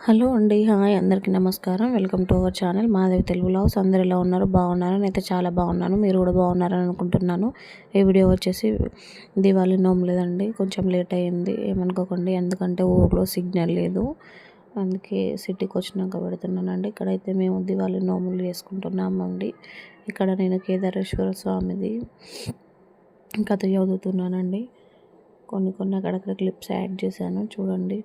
Hello అండి, hi అందరికీ నమస్కారం. Welcome to our channel Madhavi Telugu vlogs. అందరు ఎలా ఉన్నారు? బాగున్నారు? నేనైతే చాలా బాగున్నాను. మీరు కూడా బాగున్నారని అనుకుంటున్నాను. ఈ వీడియో వచ్చేసి దివాళీ నోములేదండి, కొంచెం లేట్ అయ్యింది, ఏమనుకోకండి. ఎందుకంటే ఊర్లో సిగ్నల్ లేదు, అందుకే సిటీకి వచ్చినాక పెడుతున్నానండి. ఇక్కడైతే మేము దివాళీ నోములు చేసుకుంటున్నామండి. ఇక్కడ నేను కేదారేశ్వర స్వామిది కథ చదువుతున్నానండి. కొన్ని అక్కడక్కడ క్లిప్స్ యాడ్ చేశాను, చూడండి.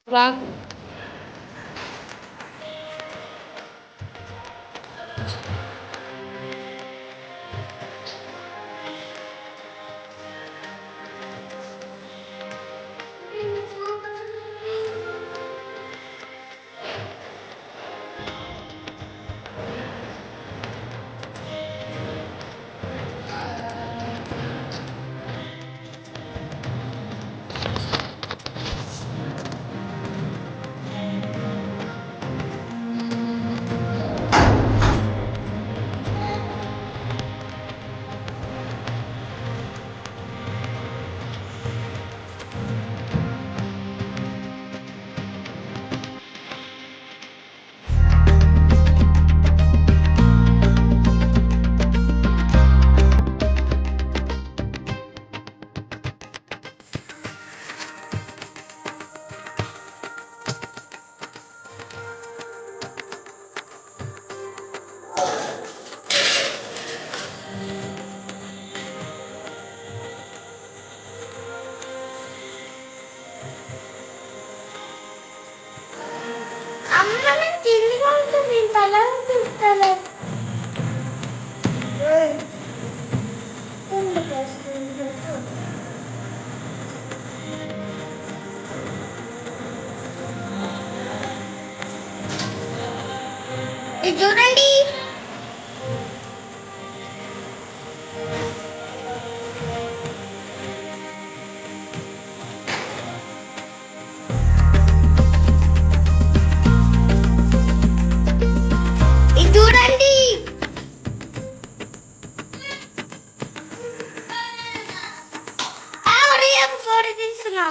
రాకు చూడండి. చూడండి, ఫోటో తీసుకున్నా.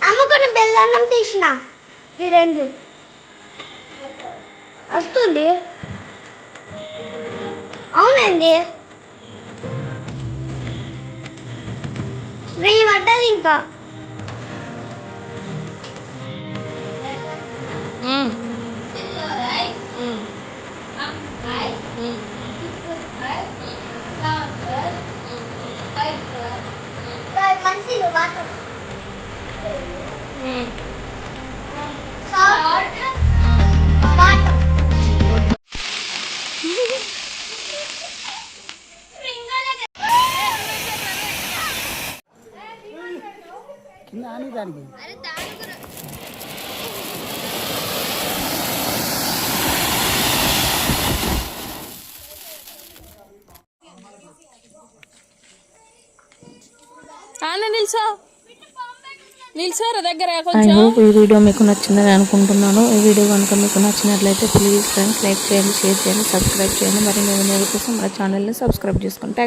అమ్మకొని బెల్లం తీసిన ఈ రెండు వస్తుంది. అవునండి, వెయ్యి పడ్డది ఇంకా. దానికి నిల్సారా దగ్గర. ఐ హోప్ ఈ వీడియో మీకు నచ్చిందని అనుకుంటున్నాను. ఈ వీడియో కనుక మీకు నచ్చినట్లయితే ప్లీజ్ ఫ్రెండ్స్ లైక్ చేయండి, షేర్ చేయండి, సబ్స్క్రైబ్ చేయండి. మరి నేను కోసం మన ఛానల్ని సబ్స్క్రైబ్ చేసుకోండి. థ్యాంక్స్.